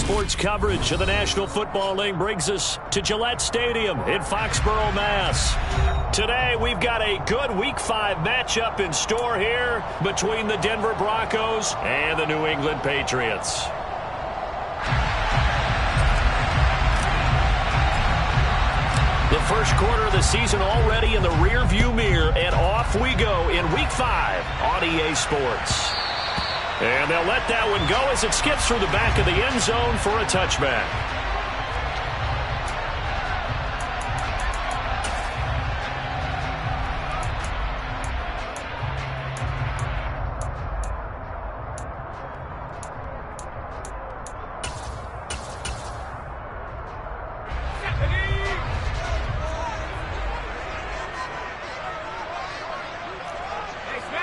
Sports coverage of the National Football League brings us to Gillette Stadium in Foxborough, Mass. Today, we've got a good Week 5 matchup in store here between the Denver Broncos and the New England Patriots. The first quarter of the season already in the rear-view mirror, and off we go in Week 5 on EA Sports. And they'll let that one go as it skips through the back of the end zone for a touchback.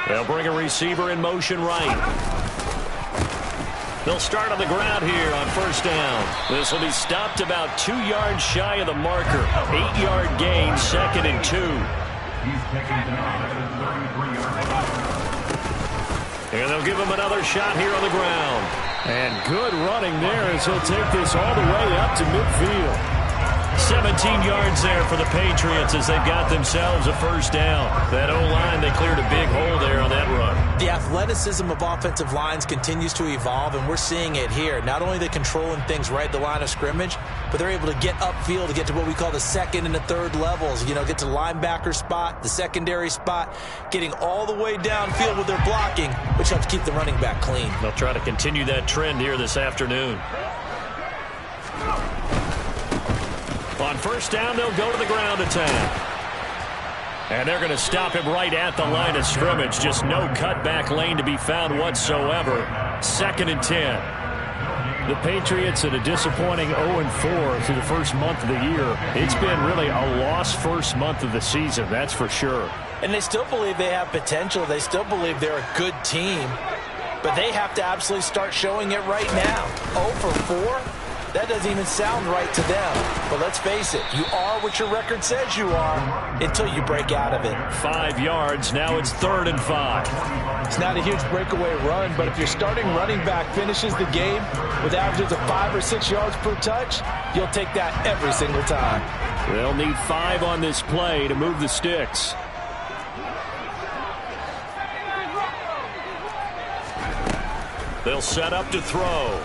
They'll bring a receiver in motion right. They'll start on the ground here on first down. This will be stopped about 2 yards shy of the marker. 8-yard gain, 2nd and 2. And they'll give him another shot here on the ground. And good running there as he'll take this all the way up to midfield. 17 yards there for the Patriots as they've got themselves a first down. That O-line, they cleared a big hole there on that run. The athleticism of offensive lines continues to evolve, and we're seeing it here. Not only are they controlling things right at the line of scrimmage, but they're able to get upfield to get to what we call the second and the third levels. You know, get to the linebacker spot, the secondary spot, getting all the way downfield with their blocking, which helps keep the running back clean. They'll try to continue that trend here this afternoon. On first down, they'll go to the ground attack. And they're going to stop him right at the line of scrimmage. Just no cutback lane to be found whatsoever. 2nd and 10. The Patriots at a disappointing 0-4 through the first month of the year. It's been really a lost first month of the season, that's for sure. And they still believe they have potential. They still believe they're a good team. But they have to absolutely start showing it right now. 0-4? That doesn't even sound right to them. But let's face it, you are what your record says you are until you break out of it. 5 yards, now it's 3rd and 5. It's not a huge breakaway run, but if your starting running back finishes the game with averages of 5 or 6 yards per touch, you'll take that every single time. They'll need 5 on this play to move the sticks. They'll set up to throw.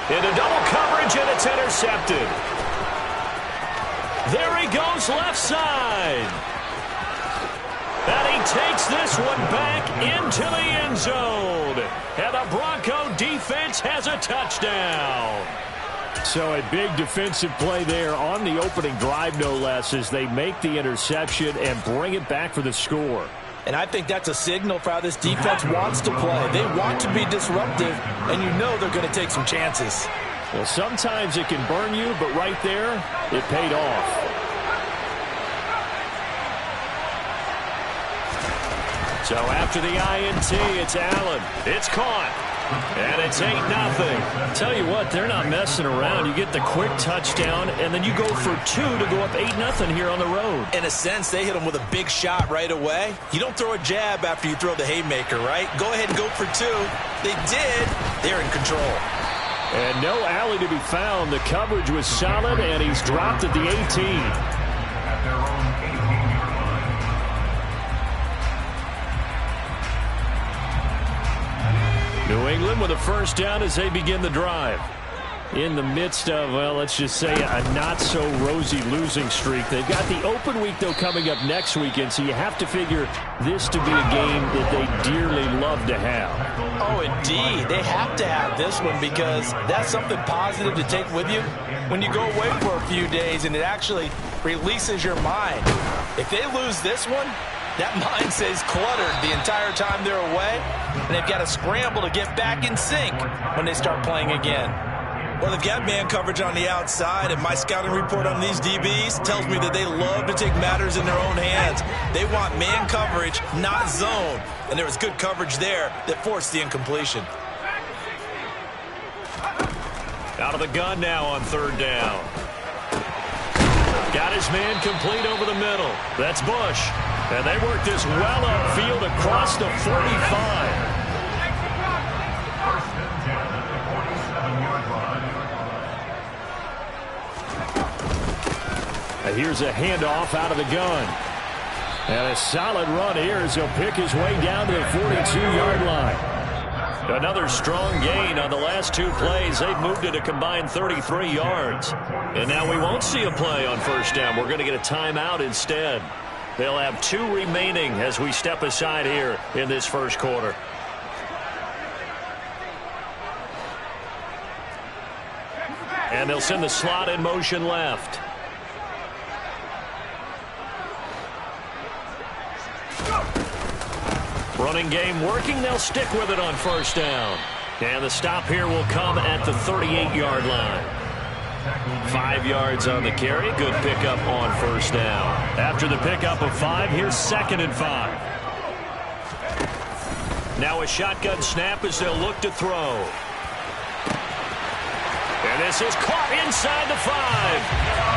Into double coverage, and it's intercepted. There he goes left side. And he takes this one back into the end zone. And the Bronco defense has a touchdown. So a big defensive play there on the opening drive, no less, as they make the interception and bring it back for the score. And I think that's a signal for how this defense wants to play. They want to be disruptive, and you know they're going to take some chances. Well, sometimes it can burn you, but right there, it paid off. So after the INT, it's Allen. It's caught. And it's 8-0. Tell you what, they're not messing around. You get the quick touchdown, and then you go for 2 to go up 8-0 here on the road. In a sense, they hit them with a big shot right away. You don't throw a jab after you throw the haymaker, right? Go ahead and go for 2. They did. They're in control. And no alley to be found. The coverage was solid, and he's dropped at the 18. New England with a first down as they begin the drive. In the midst of, well, let's just say a not-so-rosy losing streak. They've got the open week, though, coming up next weekend, so you have to figure this to be a game that they dearly love to have. Oh, indeed. They have to have this one because that's something positive to take with you when you go away for a few days, and it actually releases your mind. If they lose this one, that mind stays cluttered the entire time they're away, and they've got to scramble to get back in sync when they start playing again. Well, they've got man coverage on the outside, and my scouting report on these DBs tells me that they love to take matters in their own hands. They want man coverage, not zone, and there was good coverage there that forced the incompletion. Out of the gun now on third down. Got his man complete over the middle. That's Bush. And they work this well upfield across the 45. Here's a handoff out of the gun. And a solid run here as he'll pick his way down to the 42-yard line. Another strong gain on the last 2 plays. They've moved it a combined 33 yards. And now we won't see a play on first down. We're going to get a timeout instead. They'll have 2 remaining as we step aside here in this first quarter. And they'll send the slot in motion left. Running game working. They'll stick with it on first down. And the stop here will come at the 38-yard line. 5 yards on the carry. Good pickup on first down. After the pickup of 5, here's 2nd and 5. Now a shotgun snap as they'll look to throw. And this is caught inside the 5.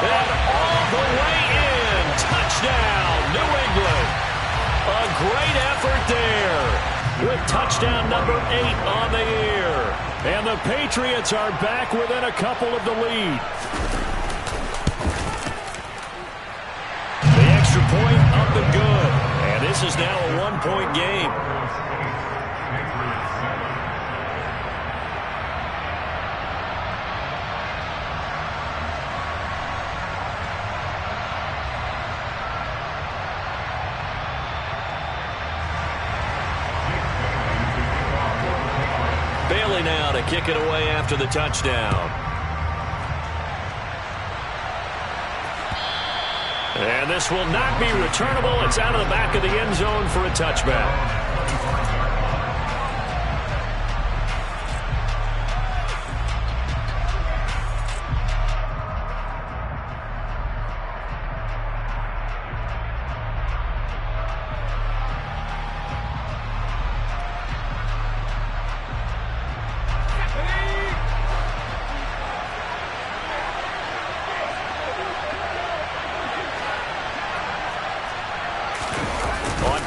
And all the way in. Touchdown, New England. A great effort there. With touchdown number 8 on the year. And the Patriots are back within a couple of the lead. The extra point up and good. And this is now a 1-point game. Bailey now to kick it away after the touchdown. And this will not be returnable. It's out of the back of the end zone for a touchback.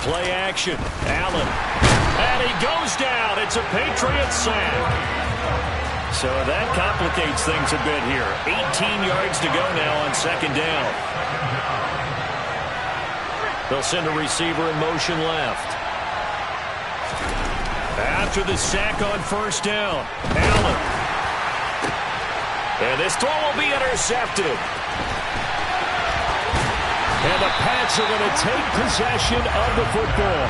Play action. Allen. And he goes down. It's a Patriot sack. So that complicates things a bit here. 18 yards to go now on 2nd down. They'll send a receiver in motion left. After the sack on first down, Allen. And this throw will be intercepted. And the Pats are going to take possession of the football.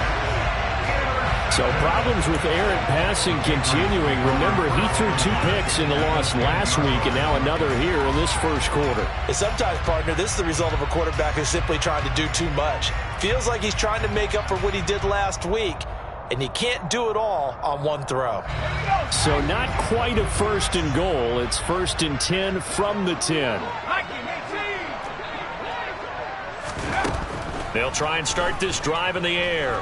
So problems with errant passing continuing. Remember, he threw 2 picks in the loss last week, and now another here in this first quarter. And sometimes, partner, this is the result of a quarterback who's simply trying to do too much. Feels like he's trying to make up for what he did last week, and he can't do it all on one throw. So not quite a 1st and goal. It's 1st and 10 from the 10. They'll try and start this drive in the air.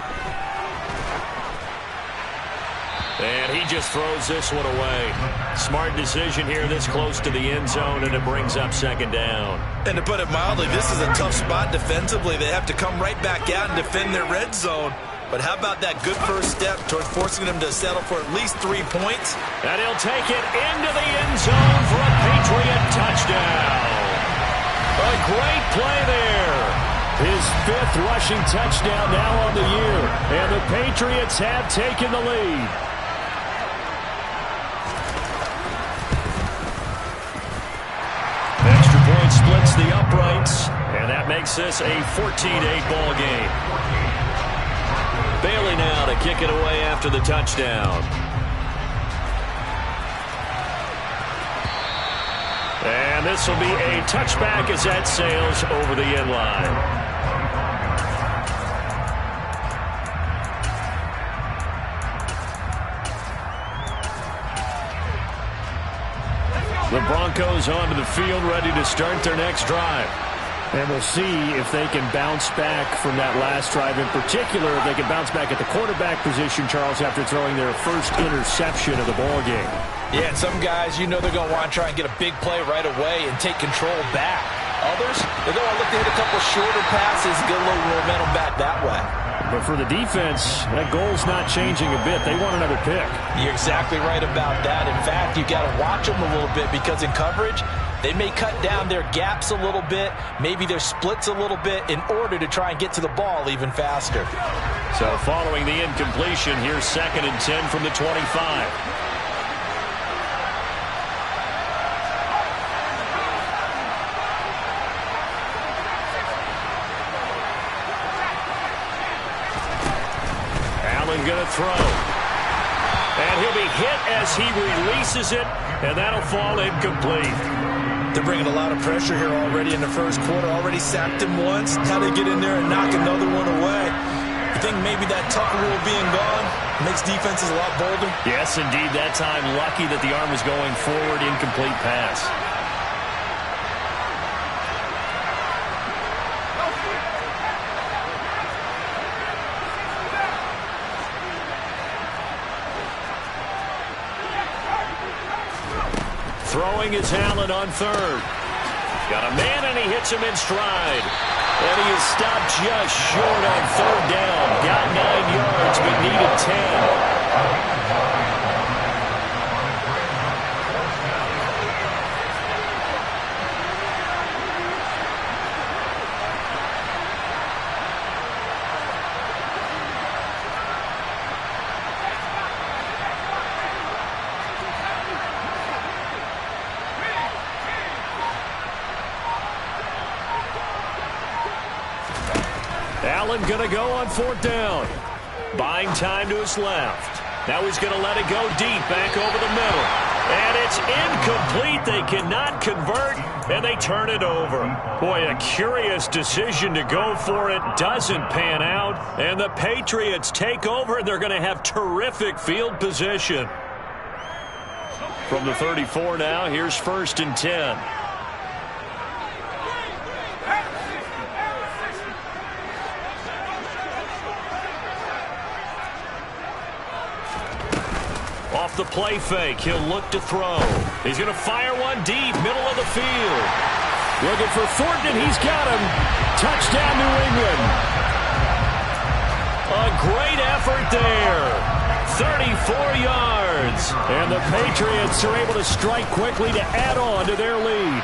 And he just throws this one away. Smart decision here this close to the end zone, and it brings up 2nd down. And to put it mildly, this is a tough spot defensively. They have to come right back out and defend their red zone. But how about that good first step towards forcing them to settle for at least 3 points? And he'll take it into the end zone for a Patriot touchdown. A great play there. His 5th rushing touchdown now on the year. And the Patriots have taken the lead. Extra point splits the uprights. And that makes this a 14-8 ball game. Bailey now to kick it away after the touchdown. And this will be a touchback as that sails over the end line. The Broncos onto the field, ready to start their next drive. And we'll see if they can bounce back from that last drive. In particular, if they can bounce back at the quarterback position, Charles, after throwing their first interception of the ball game. Yeah, and some guys, you know they're going to want to try and get a big play right away and take control back. Others, they're going to look to hit a couple shorter passes, get a little momentum back that way. But for the defense, that goal's not changing a bit. They want another pick. You're exactly right about that. In fact, you got to watch them a little bit because in coverage, They may cut down their gaps a little bit, maybe their splits a little bit in order to try and get to the ball even faster. So following the incompletion, here's 2nd and 10 from the 25. Allen going to throw. And he'll be hit as he releases it, and that'll fall incomplete. They're bringing a lot of pressure here already in the first quarter. Already sacked him once. How they get in there and knock another one away. I think maybe that Tucker rule being gone makes defenses a lot bolder. Yes, indeed. That time, lucky that the arm was going forward. Incomplete pass. Throwing is Allen on 3rd. Got a man, and he hits him in stride. And he is stopped just short on 3rd down. Got 9 yards, but needed 10. Allen going to go on 4th down. Buying time to his left. Now he's going to let it go deep, back over the middle. And it's incomplete. They cannot convert, and they turn it over. Boy, a curious decision to go for it. Doesn't pan out, and the Patriots take over, and they're going to have terrific field position. From the 34 now, here's 1st and 10. Off the play fake, he'll look to throw. He's going to fire one deep, middle of the field. Looking for Thornton, and he's got him. Touchdown, New England. A great effort there. 34 yards. And the Patriots are able to strike quickly to add on to their lead.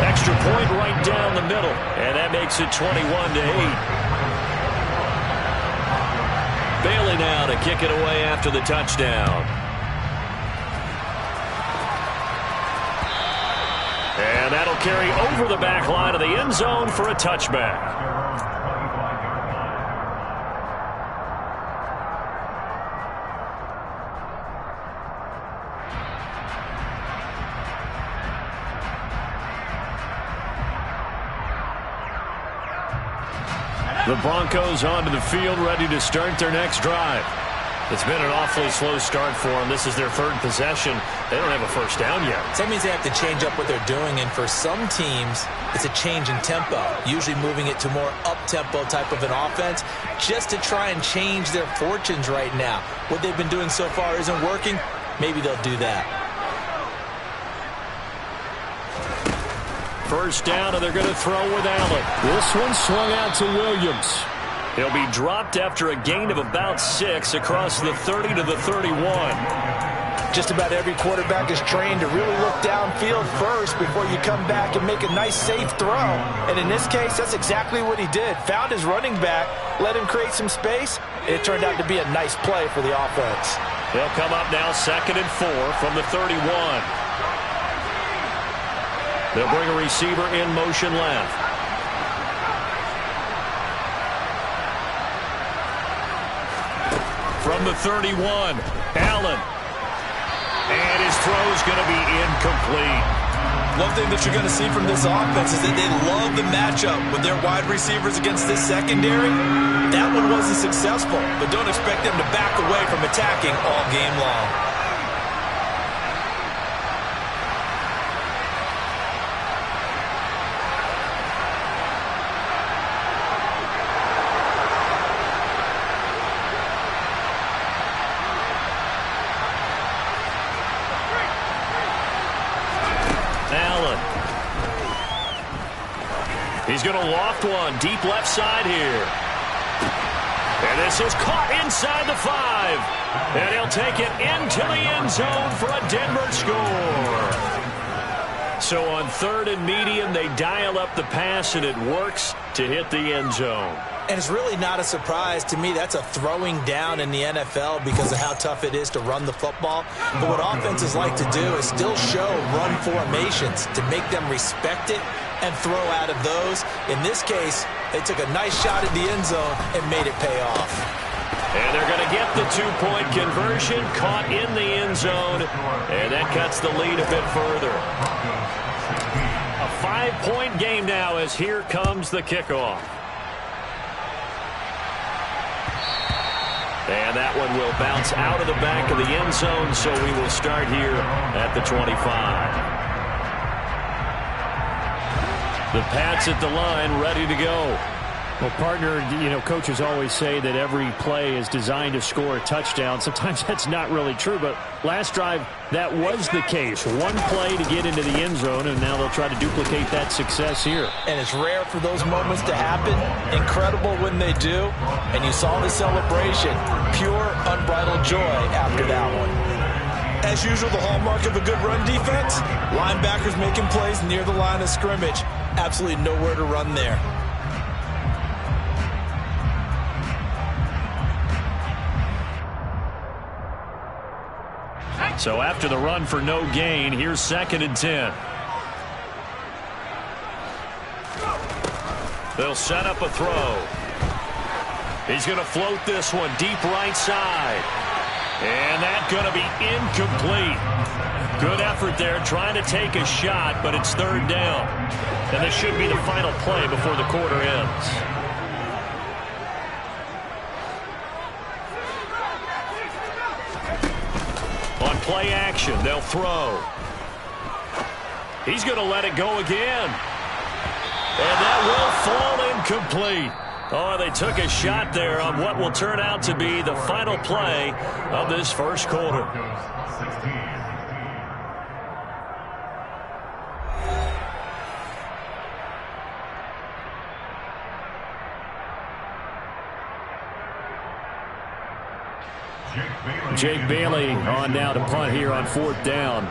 Extra point right down the middle, and that makes it 21-8. Bailey now to kick it away after the touchdown. And that'll carry over the back line of the end zone for a touchback. The Broncos onto the field, ready to start their next drive. It's been an awfully slow start for them. This is their 3rd possession. They don't have a first down yet. So that means they have to change up what they're doing, and for some teams, it's a change in tempo, usually moving it to more up-tempo type of an offense, just to try and change their fortunes right now. What they've been doing so far isn't working. Maybe they'll do that. First down, and they're going to throw with Allen. This one swung out to Williams. He'll be dropped after a gain of about 6 across the 30 to the 31. Just about every quarterback is trained to really look downfield first before you come back and make a nice, safe throw. And in this case, that's exactly what he did. Found his running back, let him create some space, and it turned out to be a nice play for the offense. They'll come up now 2nd and 4 from the 31. They'll bring a receiver in motion left. From the 31, Allen. And his throw's going to be incomplete. One thing that you're going to see from this offense is that they love the matchup with their wide receivers against this secondary. That one wasn't successful, but don't expect them to back away from attacking all game long. He's going to loft one deep left side here. And this is caught inside the 5. And he'll take it into the end zone for a Denver score. So on 3rd and medium, they dial up the pass, and it works to hit the end zone. And it's really not a surprise to me. That's a throwing down in the NFL because of how tough it is to run the football. But what offenses like to do is still show run formations to make them respect it and throw out of those. In this case, they took a nice shot at the end zone and made it pay off. And they're going to get the 2-point conversion, caught in the end zone, and that cuts the lead a bit further. A 5-point game now as here comes the kickoff. And that one will bounce out of the back of the end zone, so we will start here at the 25. The Pats at the line, ready to go. Well, partner, coaches always say that every play is designed to score a touchdown. Sometimes that's not really true, but last drive, that was the case. One play to get into the end zone, and now they'll try to duplicate that success here. And it's rare for those moments to happen. Incredible when they do. And you saw the celebration. Pure, unbridled joy after that one. As usual, the hallmark of a good run defense, linebackers making plays near the line of scrimmage. Absolutely nowhere to run there. So after the run for no gain, here's 2nd and 10. They'll set up a throw. He's going to float this one deep right side. And that's going to be incomplete. Good effort there trying to take a shot, but it's 3rd down. And this should be the final play before the quarter ends. On play action, they'll throw. He's going to let it go again. And that will fall incomplete. Oh, they took a shot there on what will turn out to be the final play of this first quarter. Jake Bailey on now to punt here on 4th down.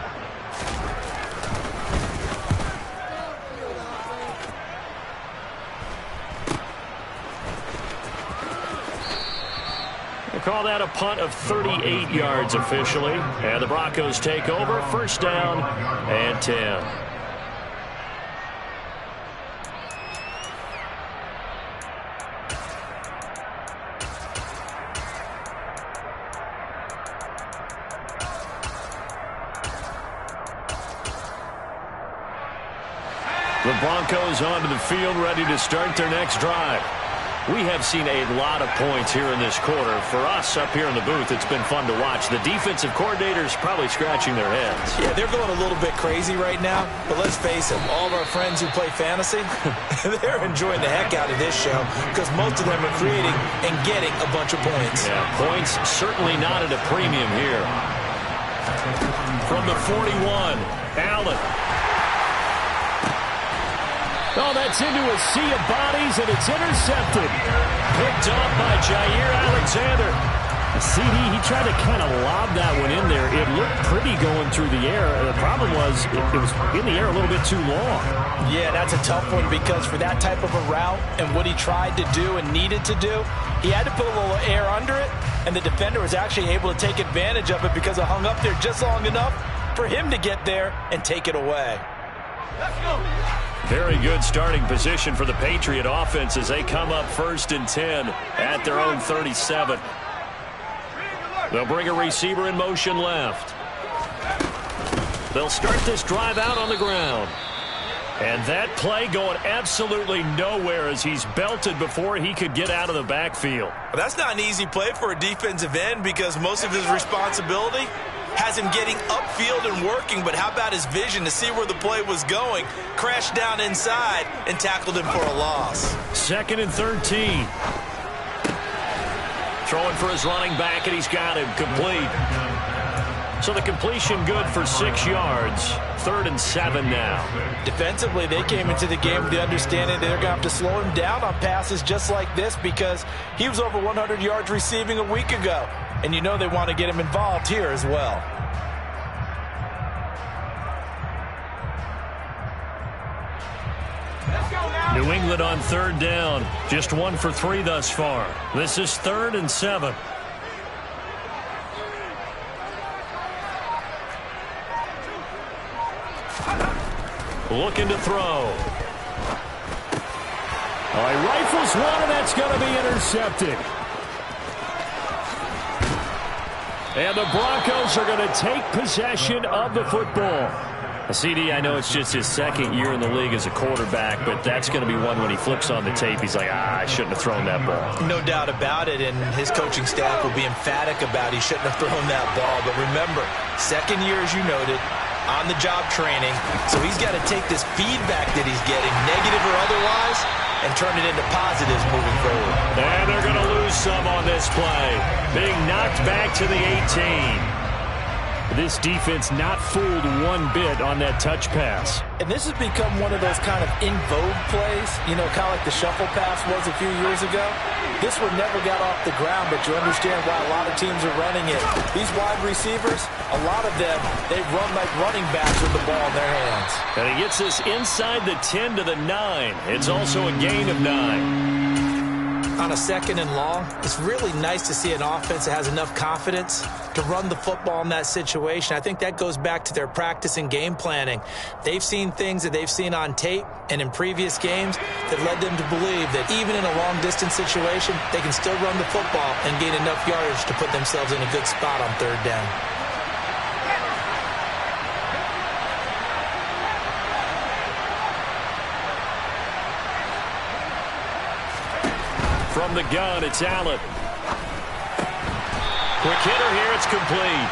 They call that a punt of 38 yards officially. And the Broncos take over. 1st down and 10. The Broncos onto the field, ready to start their next drive. We have seen a lot of points here in this quarter. For us up here in the booth, it's been fun to watch. The defensive coordinators probably scratching their heads. Yeah, they're going a little bit crazy right now. But let's face it, all of our friends who play fantasy, they're enjoying the heck out of this show because most of them are creating and getting a bunch of points. Yeah, points certainly not at a premium here. From the 41, Allen. Oh, that's into a sea of bodies, and it's intercepted. Picked up by Jair Alexander. CD, he tried to kind of lob that one in there. It looked pretty going through the air. The problem was it was in the air a little bit too long. Yeah, that's a tough one because for that type of a route and what he tried to do and needed to do, he had to put a little air under it, and the defender was actually able to take advantage of it because it hung up there just long enough for him to get there and take it away. Let's go. Very good starting position for the Patriot offense as they come up 1st and 10 at their own 37. They'll bring a receiver in motion left. They'll start this drive out on the ground. And that play going absolutely nowhere as he's belted before he could get out of the backfield. Well, that's not an easy play for a defensive end because most of his responsibility has him getting upfield and working, but how about his vision to see where the play was going, crashed down inside, and tackled him for a loss. 2nd and 13. Throwing for his running back, and he's got him complete. So the completion good for 6 yards. 3rd and 7 now. Defensively, they came into the game with the understanding they're going to have to slow him down on passes just like this because he was over 100 yards receiving a week ago. And you know they want to get him involved here as well. New England on third down. Just 1 for 3 thus far. This is 3rd and 7. Looking to throw. Oh, he rifles one, and that's going to be intercepted. And the Broncos are going to take possession of the football. CD, I know it's just his 2nd year in the league as a quarterback, but that's going to be one when he flips on the tape. He's like, I shouldn't have thrown that ball. No doubt about it, and his coaching staff will be emphatic about he shouldn't have thrown that ball. But remember, 2nd year, as you noted, on-the-job training. So he's got to take this feedback that he's getting, negative or otherwise, and turn it into positives moving forward. And they're going to lose some on this play. Being knocked back to the 18. This defense not fooled one bit on that touch pass. And this has become one of those kind of in vogue plays, you know, kind of like the shuffle pass was a few years ago. This one never got off the ground, but you understand why a lot of teams are running it. These wide receivers, a lot of them, they run like running backs with the ball in their hands. And he gets this inside the 10 to the 9. It's also a gain of 9. On a 2nd and long, it's really nice to see an offense that has enough confidence to run the football in that situation. I think that goes back to their practice and game planning. They've seen things that they've seen on tape and in previous games that led them to believe that even in a long-distance situation, they can still run the football and gain enough yardage to put themselves in a good spot on 3rd down. From the gun, it's Allen. Quick hitter here, it's complete.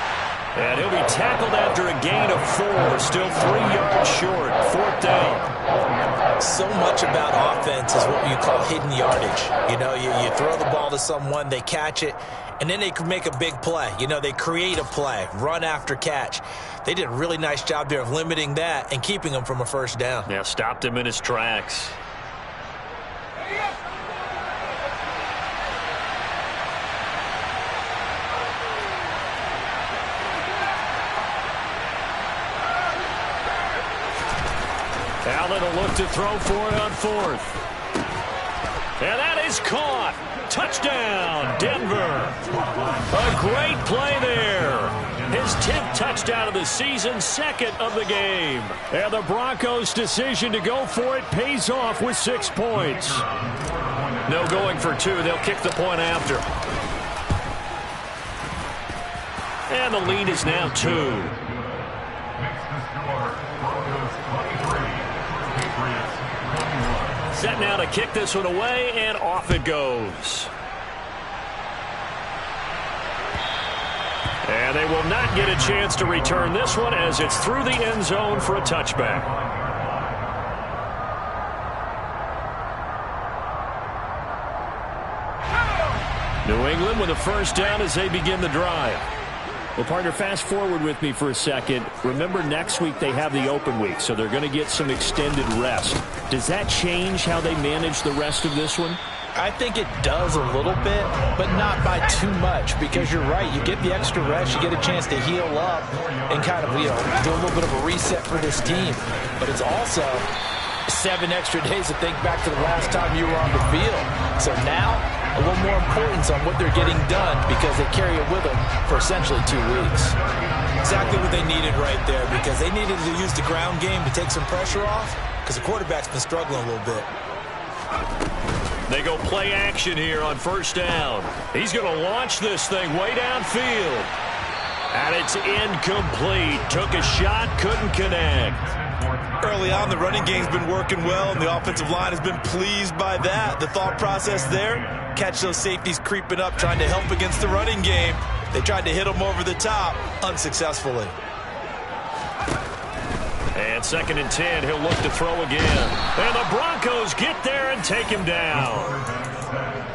And he'll be tackled after a gain of 4. Still 3 yards short. 4th down. So much about offense is what you call hidden yardage. You know, you throw the ball to someone, they catch it, and then they can make a big play. You know, they create a play, run after catch. They did a really nice job there of limiting that and keeping him from a 1st down. Yeah, stopped him in his tracks. Allen will look to throw for it on 4th. And that is caught. Touchdown, Denver. A great play there. His 10th touchdown of the season, 2nd of the game. And the Broncos' decision to go for it pays off with 6 points. No going for 2. They'll kick the point after. And the lead is now 2. Set now to kick this one away, and off it goes. And they will not get a chance to return this one as it's through the end zone for a touchback. New England with a 1st down as they begin the drive. Well, partner, fast forward with me for a second. Remember, next week they have the open week, so they're going to get some extended rest. Does that change how they manage the rest of this one? I think it does a little bit, but not by too much, because you're right. You get the extra rest, you get a chance to heal up and kind of, you know, do a little bit of a reset for this team. But it's also 7 extra days to think back to the last time you were on the field. So now, a little more importance on what they're getting done because they carry it with them for essentially 2 weeks. Exactly what they needed right there, because they needed to use the ground game to take some pressure off because the quarterback's been struggling a little bit. They go play action here on 1st down. He's going to launch this thing way downfield. And it's incomplete. Took a shot, couldn't connect. Early on, the running game's been working well, and the offensive line has been pleased by that. The thought process there, catch those safeties creeping up, trying to help against the running game. They tried to hit them over the top, unsuccessfully. And 2nd and 10, he'll look to throw again. And the Broncos get there and take him down.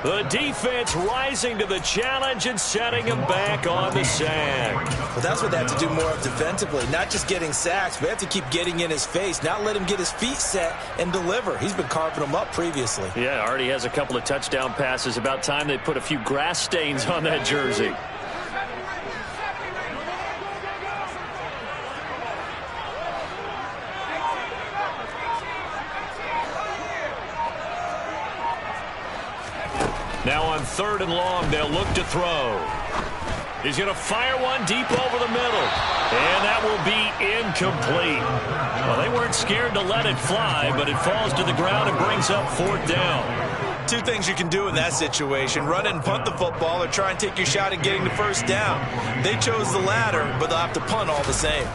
The defense rising to the challenge and setting him back on the sack. Well, that's what they have to do more of defensively. Not just getting sacks, but they have to keep getting in his face. Not let him get his feet set and deliver. He's been carving them up previously. Yeah, already has a couple of touchdown passes. About time they put a few grass stains on that jersey. Now on 3rd and long, they'll look to throw. He's going to fire one deep over the middle. And that will be incomplete. Well, they weren't scared to let it fly, but it falls to the ground and brings up 4th down. Two things you can do in that situation: run it and punt the football, or try and take your shot at getting the 1st down. They chose the latter, but they'll have to punt all the same.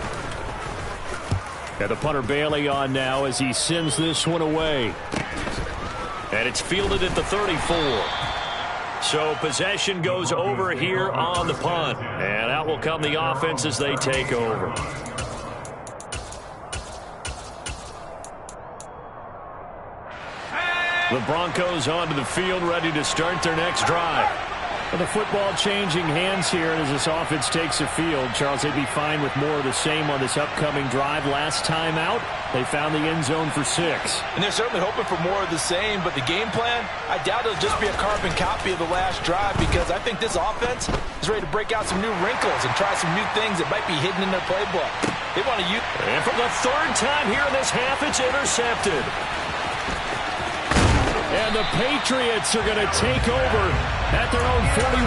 And the punter Bailey on now as he sends this one away. And it's fielded at the 34. So possession goes over here on the punt. And out will come the offense as they take over. The Broncos onto the field, ready to start their next drive. Well, the football changing hands here as this offense takes the field. Charles, they'd be fine with more of the same on this upcoming drive. Last time out, they found the end zone for 6. And they're certainly hoping for more of the same, but the game plan, I doubt it'll just be a carbon copy of the last drive, because I think this offense is ready to break out some new wrinkles and try some new things that might be hidden in their playbook. They want to use... And for the 3rd time here in this half, it's intercepted. And the Patriots are going to take over at their own 41.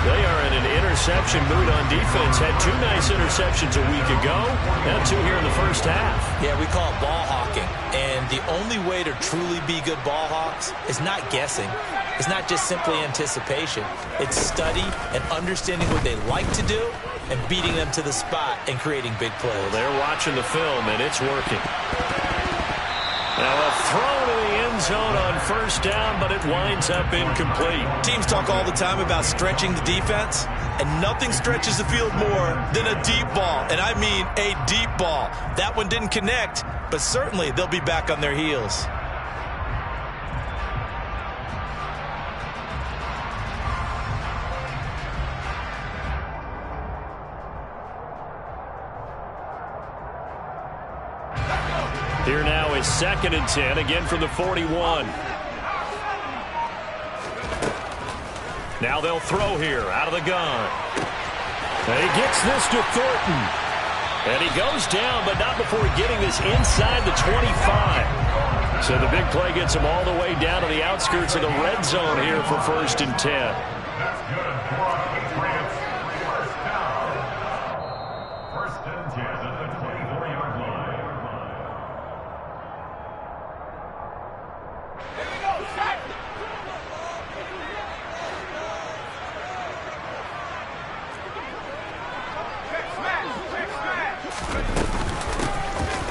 They are in an interception mood on defense. Had 2 nice interceptions a week ago. Now 2 here in the first half. Yeah, we call it ball hawking. And the only way to truly be good ball hawks is not guessing. It's not just simply anticipation. It's study and understanding what they like to do and beating them to the spot and creating big plays. Well, they're watching the film, and it's working. Now a throw to the end zone on 1st down, but it winds up incomplete. Teams talk all the time about stretching the defense, and nothing stretches the field more than a deep ball. And I mean a deep ball. That one didn't connect, but certainly they'll be back on their heels. Here now is 2nd and 10, again from the 41. Now they'll throw here out of the gun. And he gets this to Thornton. And he goes down, but not before getting this inside the 25. So the big play gets him all the way down to the outskirts of the red zone here for 1st and 10.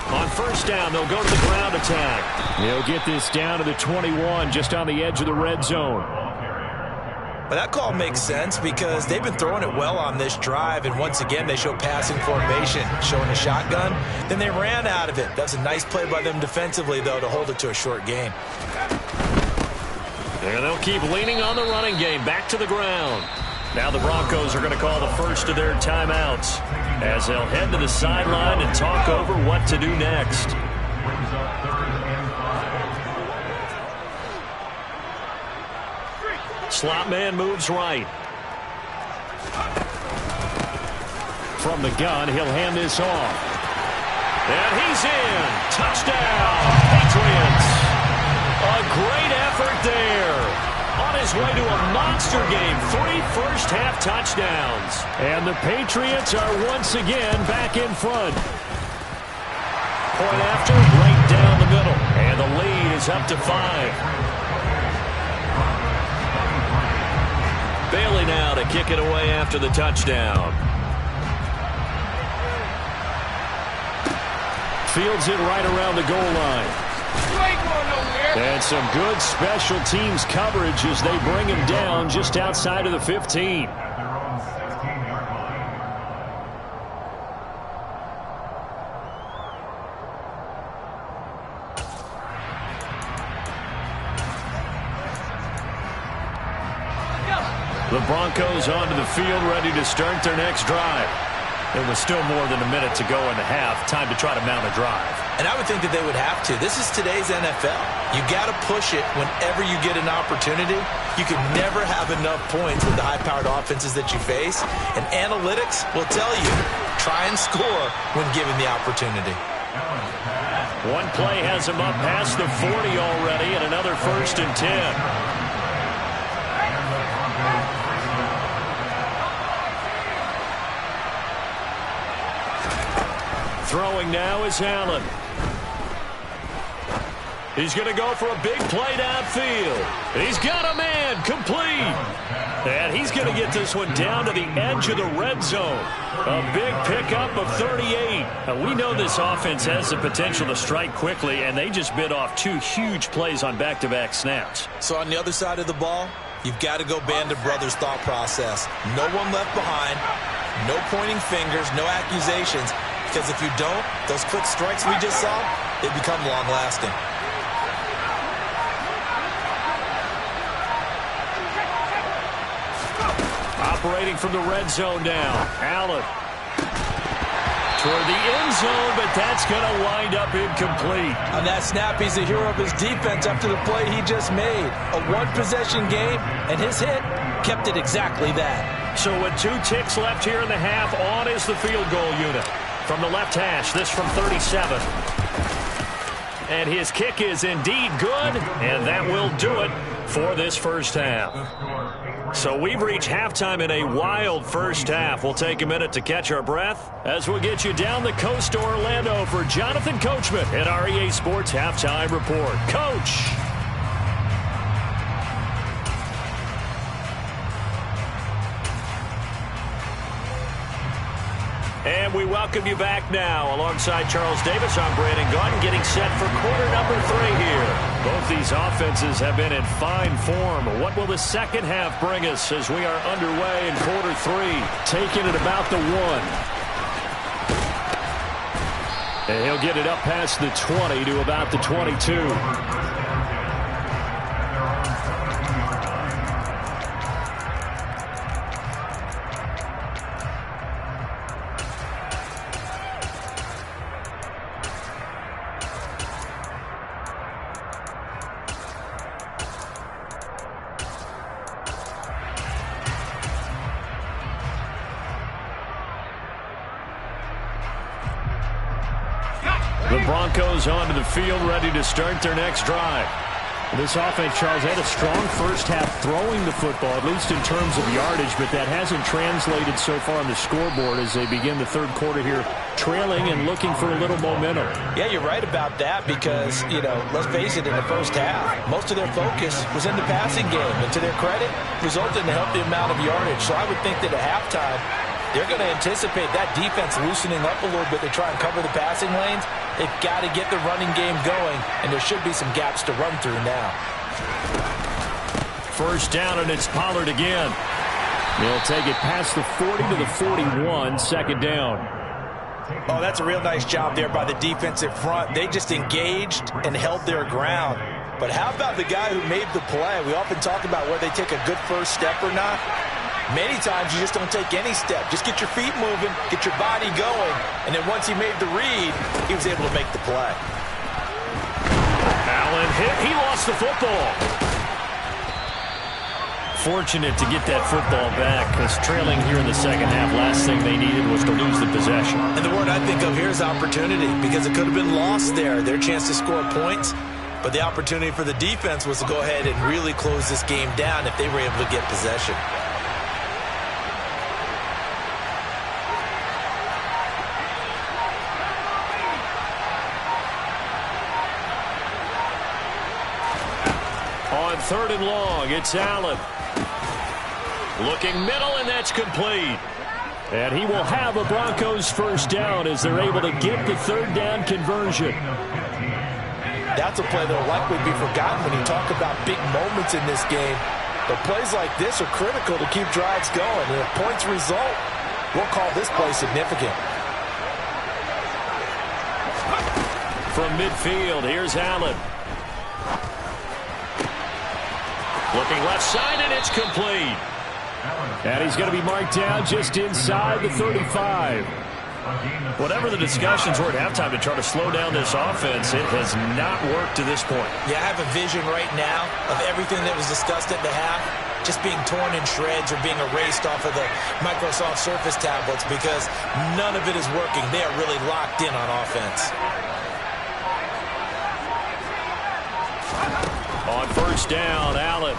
On 1st down, they'll go to the ground attack. They'll get this down to the 21, just on the edge of the red zone. But that call makes sense because they've been throwing it well on this drive, and once again they show passing formation, showing a shotgun. Then they ran out of it. That's a nice play by them defensively, though, to hold it to a short gain. And they'll keep leaning on the running game, back to the ground. Now the Broncos are going to call the first of their timeouts as they'll head to the sideline and talk over what to do next. Slot man moves right. From the gun, he'll hand this off. And he's in. Touchdown, Patriots. A great effort there. On his way to a monster game, 3 first-half touchdowns. And the Patriots are once again back in front. Point after, right down the middle. And the lead is up to 5. Bailey now to kick it away after the touchdown. Fields it right around the goal line. And some good special teams coverage as they bring him down just outside of the 15. The Broncos onto the field, ready to start their next drive. There was still more than a minute to go in the half. Time to try to mount a drive. And I would think that they would have to. This is today's NFL. You got to push it whenever you get an opportunity. You can never have enough points with the high-powered offenses that you face. And analytics will tell you, try and score when given the opportunity. One play has him up past the 40 already, and another 1st and 10. Throwing now is Allen. He's going to go for a big play downfield. He's got a man, complete. And he's going to get this one down to the edge of the red zone. A big pickup of 38. Now, we know this offense has the potential to strike quickly, and they just bit off 2 huge plays on back-to-back snaps. So on the other side of the ball, you've got to go Band of Brothers thought process. No one left behind, no pointing fingers, no accusations, because if you don't, those quick strikes we just saw, they become long-lasting. Operating from the red zone now. Allen toward the end zone, but that's going to wind up incomplete. On that snap, he's the hero of his defense after the play he just made. A one-possession game, and his hit kept it exactly that. So with 2 ticks left here in the half, on is the field goal unit. From the left hash, this from 37. And his kick is indeed good, and that will do it for this first half. So we've reached halftime in a wild first half. We'll take a minute to catch our breath as we'll get you down the coast to Orlando for Jonathan Coachman at our EA Sports Halftime Report. Coach. And we welcome you back now. Alongside Charles Davis, I'm Brandon Gaudin, getting set for quarter number 3 here. Both these offenses have been in fine form. What will the second half bring us as we are underway in quarter 3? Taking it about the 1. And he'll get it up past the 20 to about the 22. The Broncos onto the field, ready to start their next drive. This offense, Charles, had a strong first half throwing the football, at least in terms of yardage, but that hasn't translated so far on the scoreboard as they begin the third quarter here, trailing and looking for a little momentum. Yeah, you're right about that because, let's face it, in the first half, most of their focus was in the passing game, and to their credit, resulted in a healthy amount of yardage. So I would think that at halftime, they're going to anticipate that defense loosening up a little bit to try and cover the passing lanes. They've got to get the running game going, and there should be some gaps to run through now. First down, and it's Pollard again. He'll take it past the 40 to the 41, second down. Oh, that's a real nice job there by the defensive front. They just engaged and held their ground. But how about the guy who made the play? We often talk about whether they take a good first step or not. Many times you just don't take any step. Just get your feet moving, get your body going, and then once he made the read, he was able to make the play. Allen hit. He lost the football. Fortunate to get that football back because trailing here in the second half, last thing they needed was to lose the possession. And the word I think of here is opportunity because it could have been lost there. Their chance to score points, but the opportunity for the defense was to go ahead and really close this game down if they were able to get possession. On third and long, it's Allen. Looking middle, and that's complete. And he will have a Broncos first down as they're able to get the third down conversion. That's a play that will likely be forgotten when you talk about big moments in this game. But plays like this are critical to keep drives going. And if points result, we'll call this play significant. From midfield, here's Allen. Looking left side, and it's complete. And he's going to be marked down just inside the 35. Whatever the discussions were at halftime to try to slow down this offense, it has not worked to this point. Yeah, I have a vision right now of everything that was discussed at the half just being torn in shreds or being erased off of the Microsoft Surface tablets because none of it is working. They are really locked in on offense. On first down, Allen.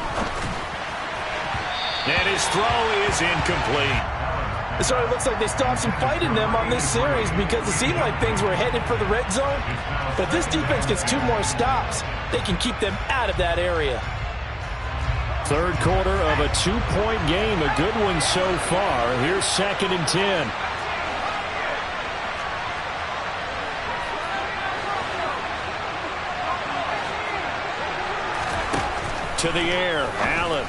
And his throw is incomplete. It certainly looks like they still have some fight in them on this series because it seemed like things were headed for the red zone. But if this defense gets 2 more stops, they can keep them out of that area. Third quarter of a 2-point game, a good one so far. Here's 2nd and 10. To the air, Allen.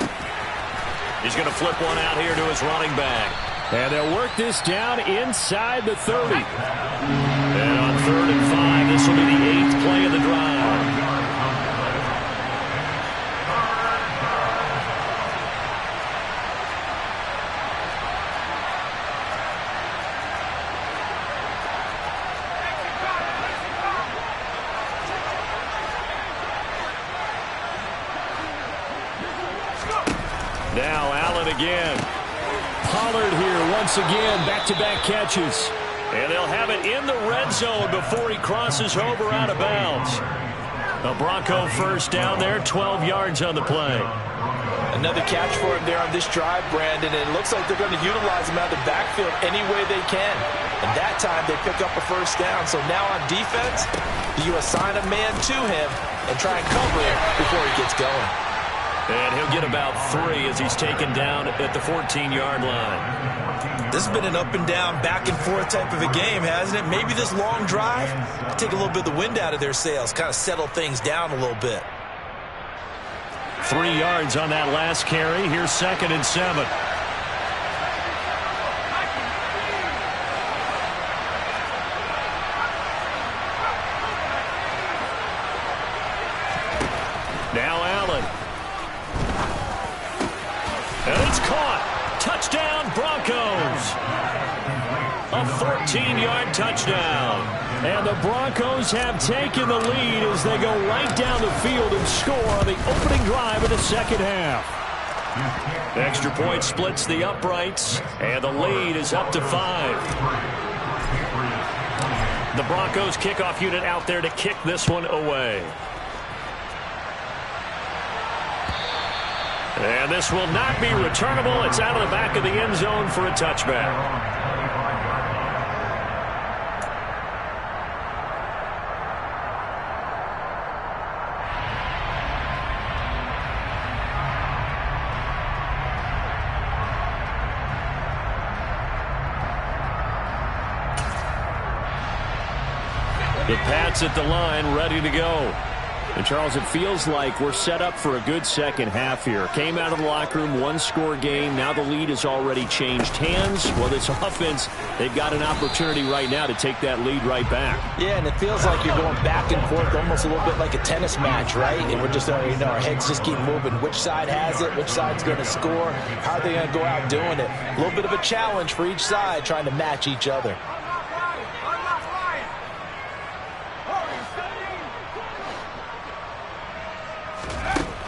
He's going to flip one out here to his running back. And they'll work this down inside the 30. And on 3rd and 5, this will be the 8th play of the drive. Now Allen again. Pollard here once again. Back-to-back catches. And they'll have it in the red zone before he crosses over out of bounds. A Bronco first down there, 12 yards on the play. Another catch for him there on this drive, Brandon. And it looks like they're going to utilize him out of the backfield any way they can. And that time they pick up a first down. So now on defense, you assign a man to him and try and cover him before he gets going. And he'll get about 3 as he's taken down at the 14-yard line. This has been an up-and-down, back-and-forth type of a game, hasn't it? Maybe this long drive take a little bit of the wind out of their sails, kind of settle things down a little bit. 3 yards on that last carry. Here's 2nd and 7. Now Allen. And it's caught. Touchdown, Broncos. A 14-yard touchdown. And the Broncos have taken the lead as they go right down the field and score on the opening drive of the second half. Extra point splits the uprights, and the lead is up to 5. The Broncos kickoff unit out there to kick this one away. And this will not be returnable. It's out of the back of the end zone for a touchback. The Pats at the line, ready to go. And, Charles, it feels like we're set up for a good second half here. Came out of the locker room, one-score game. Now the lead has already changed hands. Well, this offense, they've got an opportunity right now to take that lead right back. Yeah, and it feels like you're going back and forth almost a little bit like a tennis match, right? And we're just, our heads just keep moving. Which side has it? Which side's going to score? How are they going to go out doing it? A little bit of a challenge for each side trying to match each other.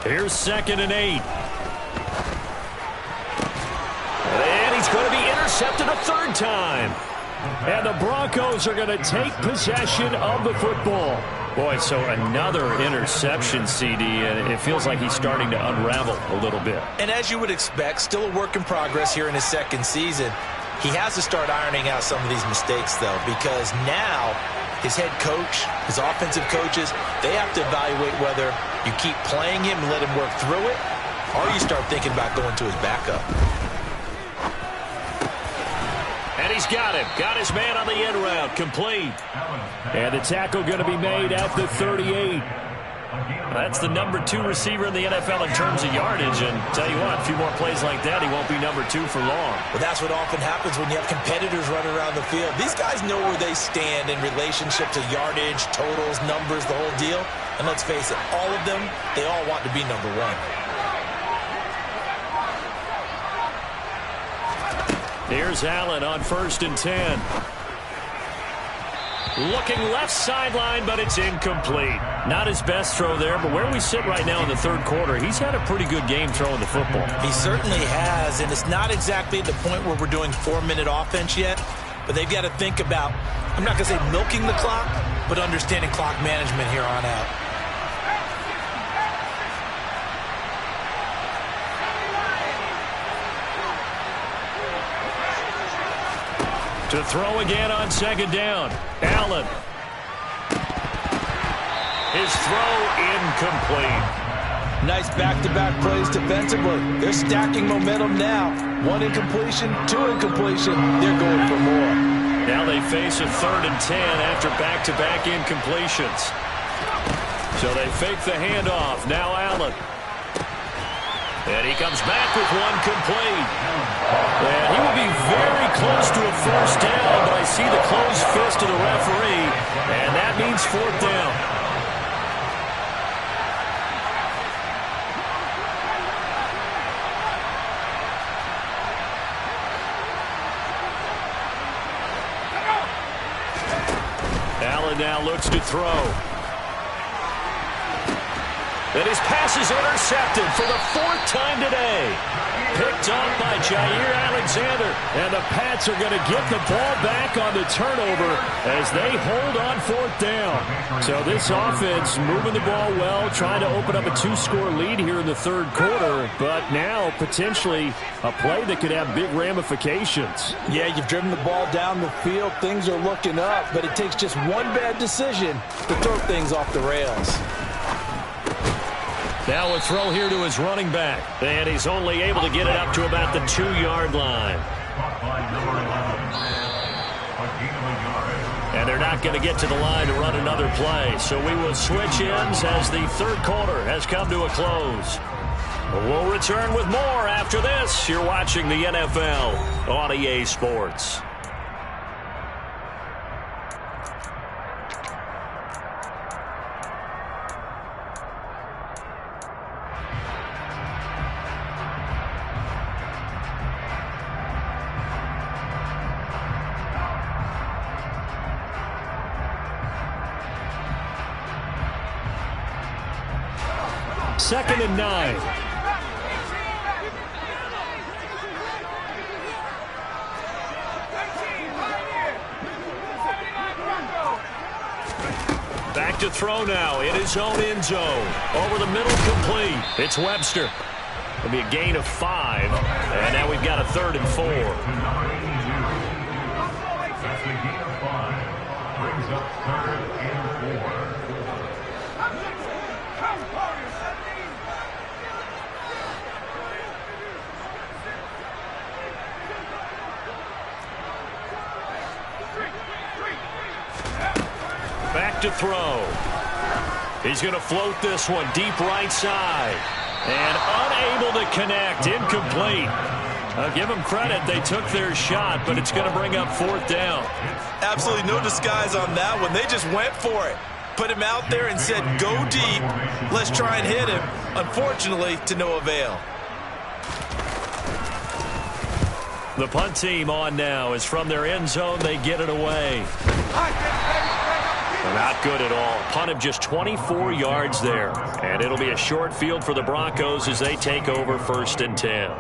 Here's 2nd and 8. And he's going to be intercepted a 3rd time. And the Broncos are going to take possession of the football. Boy, so another interception, CD, and it feels like he's starting to unravel a little bit. And as you would expect, still a work in progress here in his 2nd season. He has to start ironing out some of these mistakes, though, because now his head coach, his offensive coaches, they have to evaluate whether you keep playing him and let him work through it, or you start thinking about going to his backup. And he's got him. Got his man on the end route. Complete. And the tackle going to be made at the 38. That's the number 2 receiver in the NFL in terms of yardage. And tell you what, a few more plays like that, he won't be number 2 for long. Well, that's what often happens when you have competitors running around the field. These guys know where they stand in relationship to yardage, totals, numbers, the whole deal. And let's face it, all of them, they all want to be number 1. Here's Allen on 1st and 10. Looking left sideline, but it's incomplete. Not his best throw there, but where we sit right now in the 3rd quarter, he's had a pretty good game throwing the football. He certainly has, and it's not exactly at the point where we're doing 4-minute offense yet, but they've got to think about, I'm not going to say milking the clock, but understanding clock management here on out. To throw again on second down. Allen. His throw incomplete. Nice back-to-back plays defensively. They're stacking momentum now. One incompletion, two incompletion. They're going for more. Now they face a 3rd and 10 after back-to-back incompletions. So they fake the handoff. Now Allen. And he comes back with one complete. And he will be very close to a first down, but I see the closed fist of the referee, and that means 4th down. Allen now looks to throw. And his pass is intercepted for the 4th time today. Picked off by Jair Alexander. And the Pats are going to get the ball back on the turnover as they hold on 4th down. So this offense moving the ball well, trying to open up a 2-score lead here in the 3rd quarter. But now potentially a play that could have big ramifications. Yeah, you've driven the ball down the field. Things are looking up, but it takes just one bad decision to throw things off the rails. Now a throw here to his running back. And he's only able to get it up to about the 2-yard line. And they're not going to get to the line to run another play. So we will switch ends as the 3rd quarter has come to a close. We'll return with more after this. You're watching the NFL on EA Sports. Second and 9. Back to throw now in his own end zone. Over the middle, complete. It's Webster. It'll be a gain of 5. And now we've got a 3rd and 4. That's a gain of 5. Brings up 3rd and 4. Back to throw. He's going to float this one deep right side. And unable to connect. Incomplete. I'll give them credit. They took their shot, but it's going to bring up 4th down. Absolutely no disguise on that one. They just went for it. Put him out there and said, go deep. Let's try and hit him. Unfortunately, to no avail. The punt team on now is from their end zone. They get it away. Not good at all. Punt of just 24 yards there. And it'll be a short field for the Broncos as they take over 1st and 10.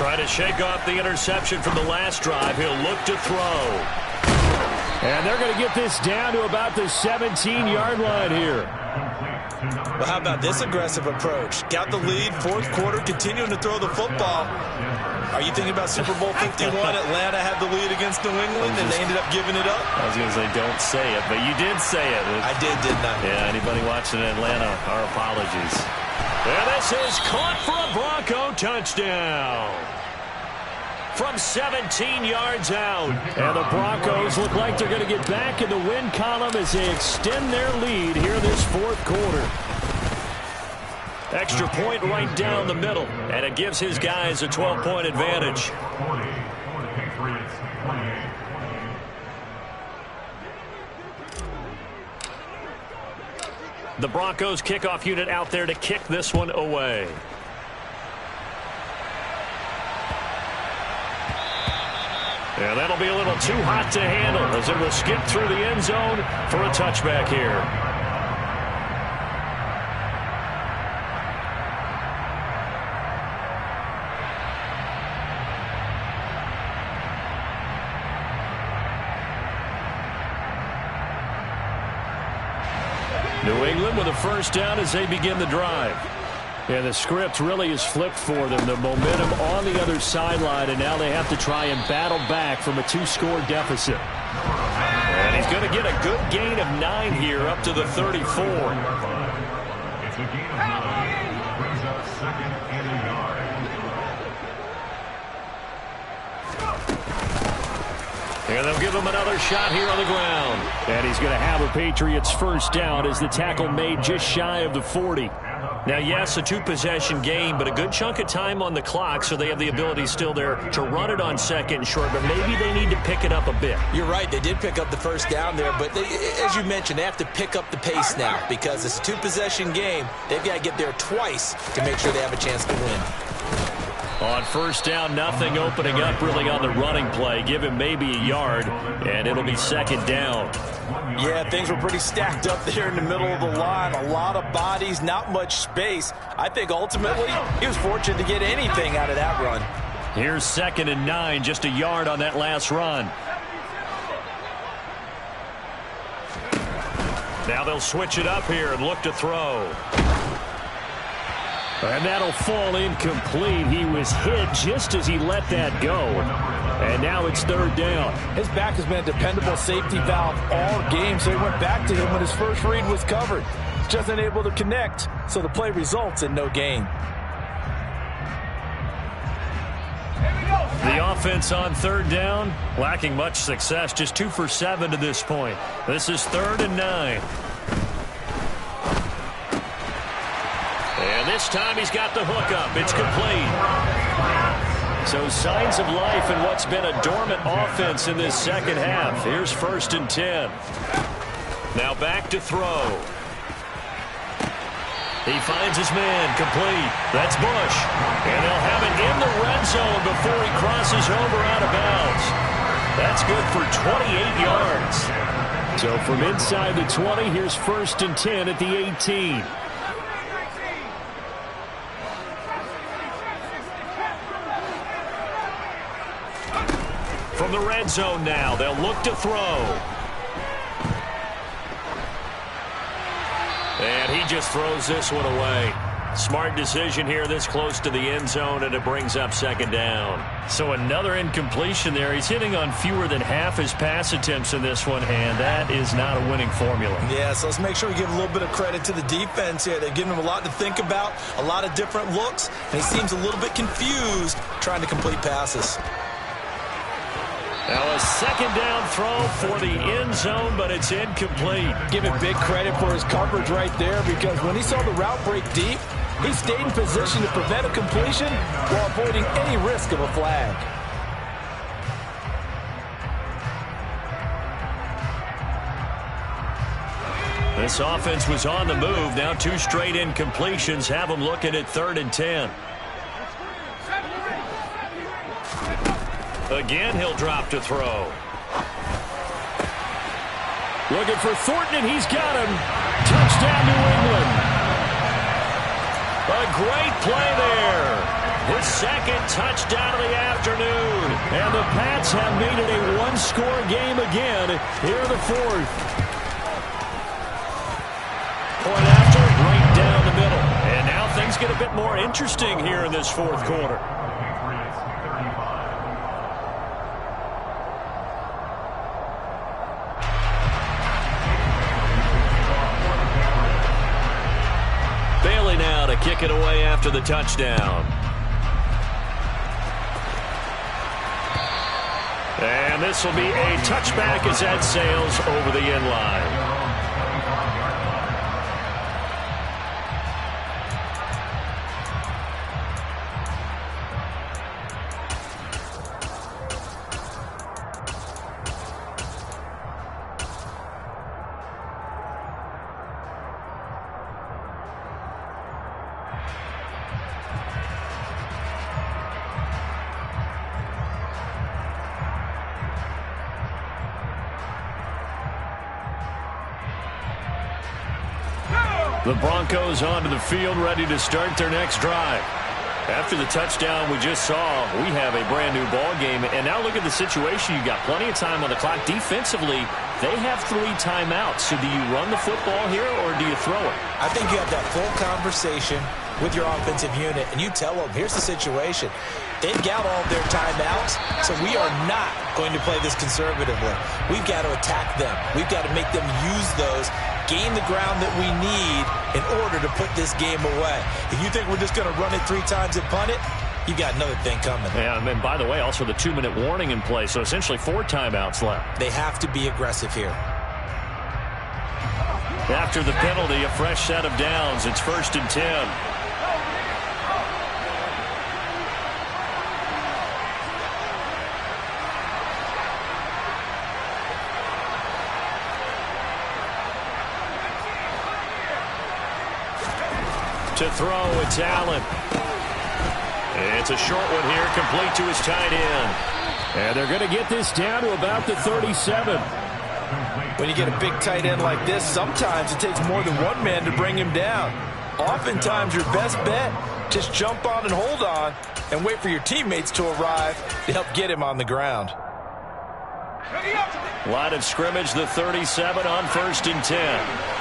Trying to shake off the interception from the last drive. He'll look to throw. And they're going to get this down to about the 17-yard line here. Well, how about this aggressive approach? Got the lead, 4th quarter, continuing to throw the football. Are you thinking about Super Bowl 51? Atlanta had the lead against New England, and they ended up giving it up? I was going to say, don't say it, but you did say it. I didn't I? Yeah, anybody watching Atlanta, our apologies. And this is caught for a Bronco touchdown. From 17 yards out. And the Broncos look like they're going to get back in the win column as they extend their lead here in this 4th quarter. Extra point right down the middle. And it gives his guys a 12-point advantage. The Broncos kickoff unit out there to kick this one away. And that'll be a little too hot to handle as it will skip through the end zone for a touchback here. New England with a first down as they begin the drive. Yeah, the script really is flipped for them. The momentum on the other sideline, and now they have to try and battle back from a 2-score deficit. And he's going to get a good gain of 9 here up to the 34. It's a gain of 9. Brings up 2nd and a yard. And they'll give him another shot here on the ground. And he's going to have a Patriots first down as the tackle made just shy of the 40. Now, yes, a 2-possession game, but a good chunk of time on the clock, so they have the ability still there to run it on 2nd and short, but maybe they need to pick it up a bit. You're right. They did pick up the first down there, but as you mentioned, they have to pick up the pace now because it's a 2-possession game. They've got to get there twice to make sure they have a chance to win. On first down, nothing opening up really on the running play. Give him maybe a yard, and it'll be 2nd down. Yeah, things were pretty stacked up there in the middle of the line. A lot of bodies, not much space. I think ultimately he was fortunate to get anything out of that run. Here's 2nd and 9, just a yard on that last run. Now they'll switch it up here and look to throw. And that'll fall incomplete. He was hit just as he let that go. And now it's 3rd down. His back has been a dependable safety valve all game, so he went back to him when his first read was covered. Just unable to connect, so the play results in no gain. The offense on 3rd down, lacking much success, just 2 for 7 to this point. This is 3rd and 9. And this time he's got the hook up. It's complete. So signs of life in what's been a dormant offense in this second half. Here's 1st and 10. Now back to throw. He finds his man, complete. That's Bush. And they'll have it in the red zone before he crosses over out of bounds. That's good for 28 yards. So from inside the 20, here's 1st and 10 at the 18. From the red zone now, they'll look to throw. And he just throws this one away. Smart decision here this close to the end zone, and it brings up 2nd down. So another incompletion there. He's hitting on fewer than half his pass attempts in this one, and that is not a winning formula. Yeah, so let's make sure we give a little bit of credit to the defense here. They're giving him a lot to think about, a lot of different looks, and he seems a little bit confused trying to complete passes. Now a 2nd down throw for the end zone, but it's incomplete. Give him big credit for his coverage right there, because when he saw the route break deep, he stayed in position to prevent a completion while avoiding any risk of a flag. This offense was on the move. Now 2 straight incompletions have them looking at 3rd and 10. Again, he'll drop to throw. Looking for Thornton, and he's got him. Touchdown, New England. A great play there. His 2nd touchdown of the afternoon. And the Pats have made it a 1-score game again. Here in the 4th. Point after, right down the middle. And now things get a bit more interesting here in this 4th quarter. Bailey now to kick it away after the touchdown. And this will be a touchback as that sails over the end line. The Broncos onto the field, ready to start their next drive. After the touchdown we just saw, we have a brand new ball game. And now look at the situation. You've got plenty of time on the clock. Defensively, They have 3 timeouts. So do you run the football here or do you throw it? I think you have that full conversation with your offensive unit, and you tell them, here's the situation. They've got all their timeouts, so we are not going to play this conservatively. We've got to attack them. We've got to make them use those, gain the ground that we need in order to put this game away. If you think we're just going to run it 3 times and punt it, you got another thing coming. Yeah, and by the way, also the 2-minute warning in play, so essentially 4 timeouts left. They have to be aggressive here. After the penalty, a fresh set of downs. It's 1st and 10. To throw, it's Allen. It's a short one here, complete to his tight end. And they're going to get this down to about the 37. When you get a big tight end like this, sometimes it takes more than one man to bring him down. Oftentimes, your best bet, just jump on and hold on and wait for your teammates to arrive to help get him on the ground. Line of scrimmage, the 37 on 1st and 10.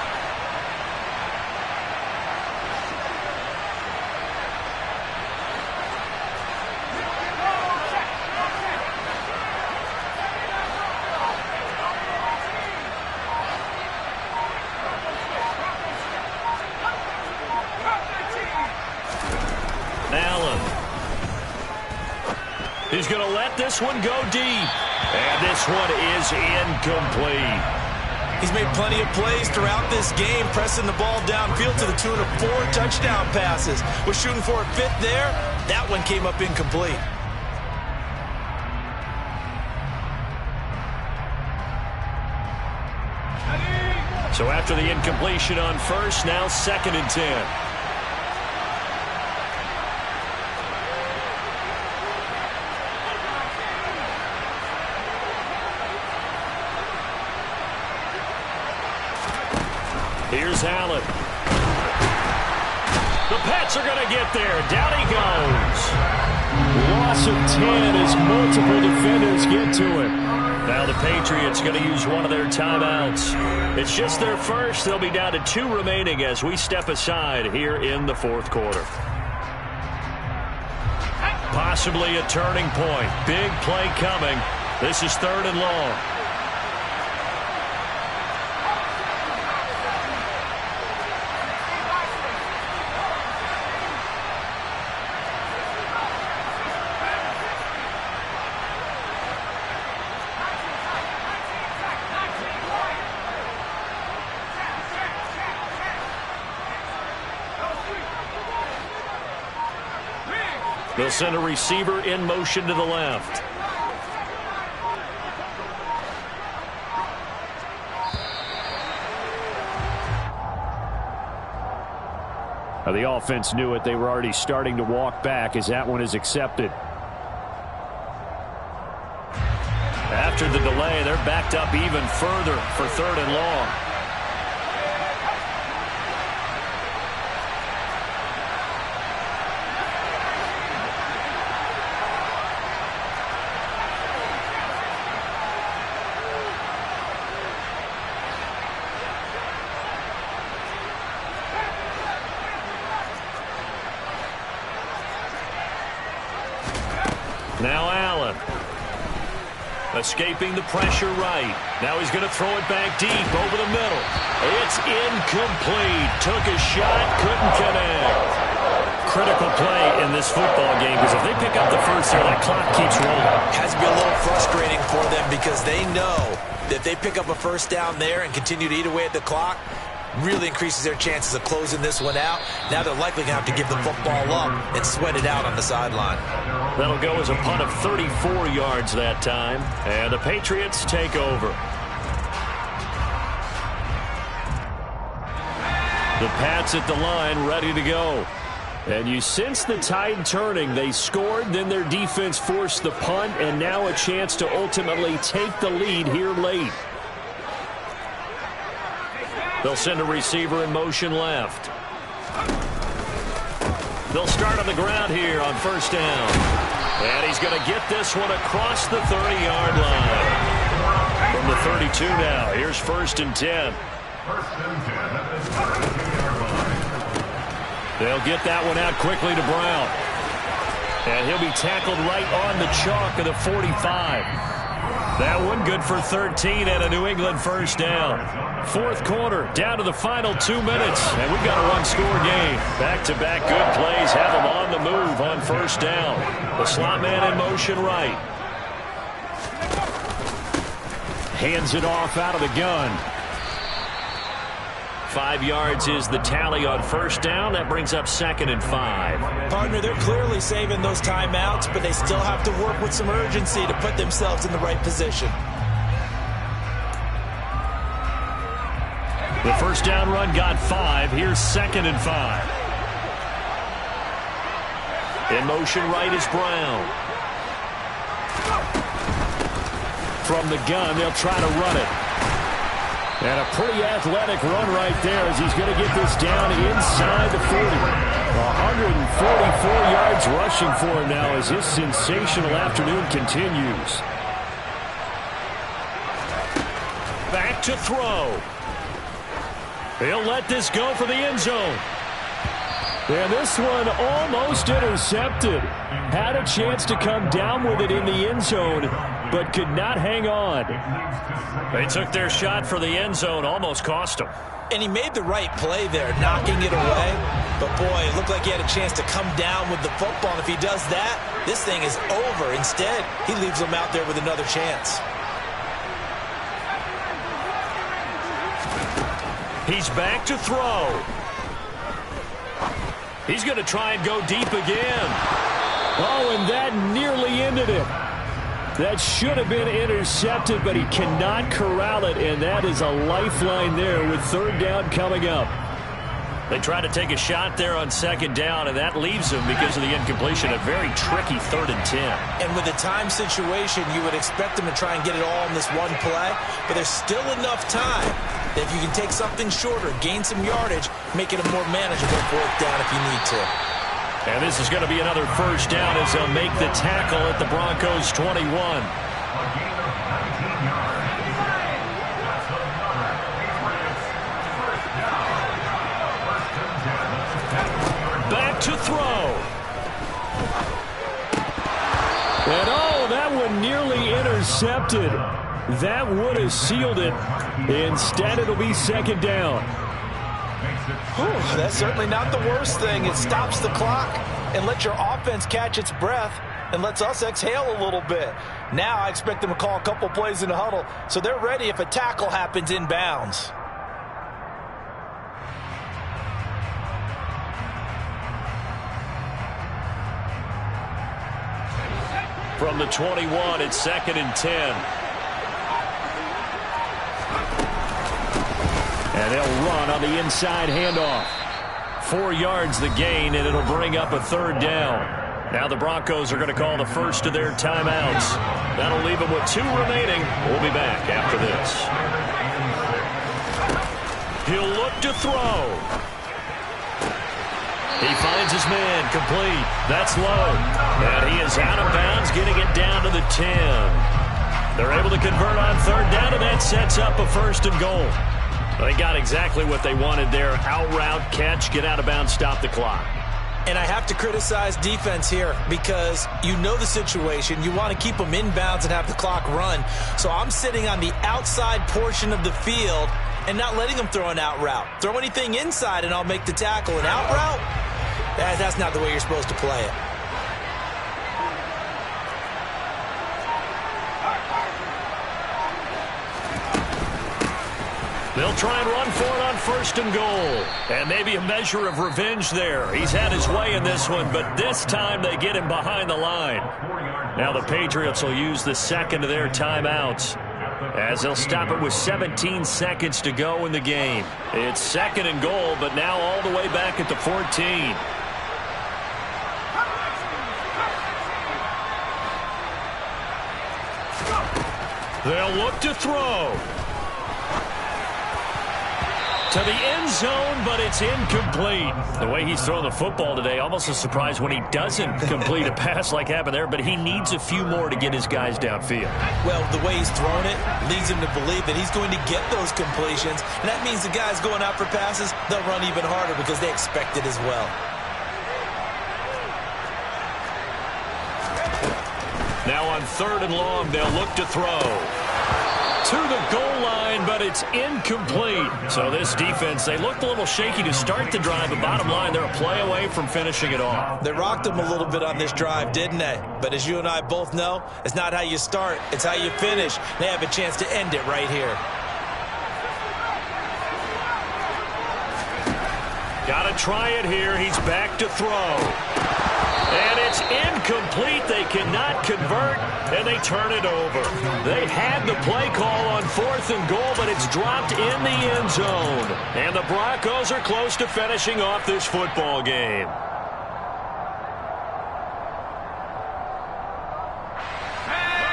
He's going to let this one go deep. And this one is incomplete. He's made plenty of plays throughout this game, pressing the ball downfield to the tune of 4 touchdown passes. Was shooting for a 5th there. That one came up incomplete. So after the incompletion on 1st, now 2nd and 10. Here's Allen. The Pats are going to get there. Down he goes. Loss of 10 as multiple defenders get to him. Now the Patriots going to use one of their timeouts. It's just their first. They'll be down to 2 remaining as we step aside here in the 4th quarter. Possibly a turning point. Big play coming. This is 3rd and long. They'll send a receiver in motion to the left. Now the offense knew it. They were already starting to walk back as that one is accepted. After the delay, they're backed up even further for 3rd and long. Now Allen. Escaping the pressure right. Now he's going to throw it back deep over the middle. It's incomplete. Took a shot, couldn't connect. Critical play in this football game because if they pick up the first there, that clock keeps rolling. Has to be a little frustrating for them because they know that if they pick up a 1st down there and continue to eat away at the clock, really increases their chances of closing this one out. Now they're likely going to have to give the football up and sweat it out on the sideline. That'll go as a punt of 34 yards that time. And the Patriots take over. The Pats at the line ready to go. And you sense the tide turning. They scored, then their defense forced the punt, and now a chance to ultimately take the lead here late. They'll send a receiver in motion left. They'll start on the ground here on 1st down. And he's going to get this one across the 30-yard line. from the 32 now. Here's 1st and 10. First and 10 at the 32-yard line. They'll get that one out quickly to Brown. And he'll be tackled right on the chalk of the 45. That one good for 13 and a New England first down. 4th quarter, down to the final 2 minutes. And we've got a one-score game. Back-to-back good plays have them on the move on first down. The slot man in motion right. Hands it off out of the gun. 5 yards is the tally on first down. That brings up 2nd and 5. Partner, they're clearly saving those timeouts, but they still have to work with some urgency to put themselves in the right position. The first down run got 5. Here's 2nd and 5. In motion right is Brown. From the gun, they'll try to run it. And a pretty athletic run right there as he's going to get this down inside the 40. 144 yards rushing for him now as his sensational afternoon continues. Back to throw. He'll let this go for the end zone. And this one almost intercepted. Had a chance to come down with it in the end zone, but could not hang on. They took their shot for the end zone, almost cost them. And he made the right play there, knocking it away. But, boy, it looked like he had a chance to come down with the football. And if he does that, this thing is over. Instead, he leaves him out there with another chance. He's back to throw. He's going to try and go deep again. Oh, and that nearly ended it. That should have been intercepted, but he cannot corral it, and that is a lifeline there with 3rd down coming up. They try to take a shot there on 2nd down, and that leaves him because of the incompletion. A very tricky 3rd and 10. And with the time situation, you would expect him to try and get it all in this one play, but there's still enough time that if you can take something shorter, gain some yardage, make it a more manageable 4th down if you need to. And this is going to be another first down as they'll make the tackle at the Broncos 21. Back to throw. And oh, that one nearly intercepted. That would have sealed it. Instead, it'll be 2nd down. Whew, that's certainly not the worst thing. It stops the clock and lets your offense catch its breath and lets us exhale a little bit. Now I expect them to call a couple plays in the huddle so they're ready if a tackle happens inbounds. From the 21, it's 2nd and 10. And they'll run on the inside handoff. 4 yards the gain, and it'll bring up a 3rd down. Now the Broncos are going to call the first of their timeouts. That'll leave them with 2 remaining. We'll be back after this. He'll look to throw. He finds his man, complete. That's low. And he is out of bounds, getting it down to the 10. They're able to convert on 3rd down, and that sets up a 1st and goal. They got exactly what they wanted there. Out route, catch, get out of bounds, stop the clock. And I have to criticize defense here because you know the situation. You want to keep them inbounds and have the clock run. So I'm sitting on the outside portion of the field and not letting them throw an out route. Throw anything inside and I'll make the tackle. An out route? That's not the way you're supposed to play it. They'll try and run for it on 1st and goal. And maybe a measure of revenge there. He's had his way in this one, but this time they get him behind the line. Now the Patriots will use the 2nd of their timeouts as they'll stop it with 17 seconds to go in the game. It's 2nd and goal, but now all the way back at the 14. They'll look to throw. To the end zone, but it's incomplete. The way he's throwing the football today, almost a surprise when he doesn't complete a pass like happened there, but he needs a few more to get his guys downfield. Well, the way he's thrown it leads him to believe that he's going to get those completions, and that means the guys going out for passes, they'll run even harder because they expect it as well. Now on 3rd and long, they'll look to throw. To the goal line, but it's incomplete. So this defense, they looked a little shaky to start the drive, but bottom line, they're a play away from finishing it off. They rocked him a little bit on this drive, didn't they? But as you and I both know, it's not how you start, it's how you finish. They have a chance to end it right here. Got to try it here. He's back to throw. And it's incomplete. They cannot convert, and they turn it over. They had the play call on 4th and goal, but it's dropped in the end zone. And the Broncos are close to finishing off this football game.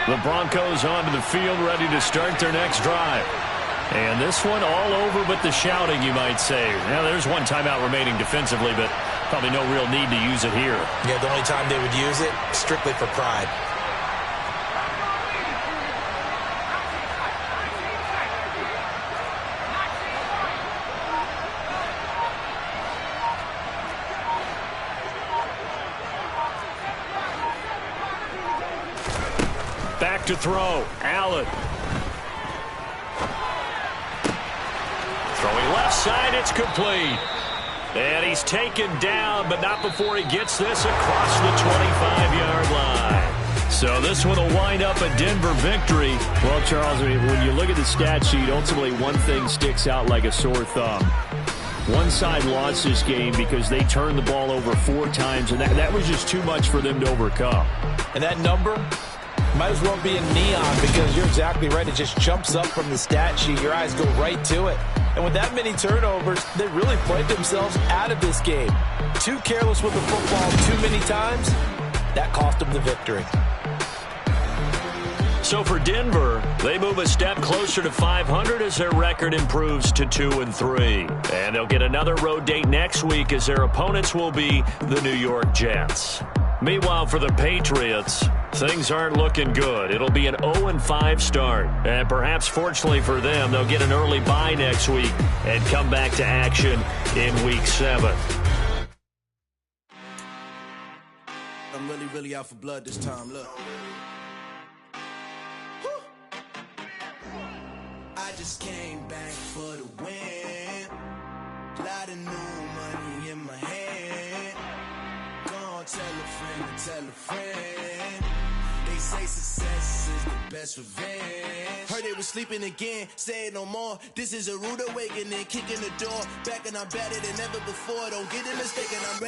The Broncos onto the field, ready to start their next drive. And this one all over but the shouting, you might say. Now, there's one timeout remaining defensively, but probably no real need to use it here. Yeah, the only time they would use it, strictly for pride. Back to throw. Allen. Throwing left side, it's complete. And he's taken down, but not before he gets this across the 25-yard line. So this one will wind up a Denver victory. Well, Charles, when you look at the stat sheet, ultimately one thing sticks out like a sore thumb. One side lost this game because they turned the ball over 4 times, and that was just too much for them to overcome. And that number might as well be in neon because you're exactly right. It just jumps up from the stat sheet. Your eyes go right to it. And with that many turnovers, they really played themselves out of this game. Too careless with the football too many times. That cost them the victory. So for Denver, they move a step closer to 500 as their record improves to 2-3. And they'll get another road date next week as their opponents will be the New York Jets. Meanwhile, for the Patriots, things aren't looking good. It'll be an 0-5 start. And perhaps fortunately for them, they'll get an early bye next week and come back to action in Week 7. I'm really out for blood this time. Look. I just came back for the win. Lot of new money in my hand. Gonna tell a friend. They say success is the best revenge. Heard they was sleeping again, say it no more. This is a rude awakening, kicking the door. Back and I'm better than ever before. Don't get it mistaken, I'm ready.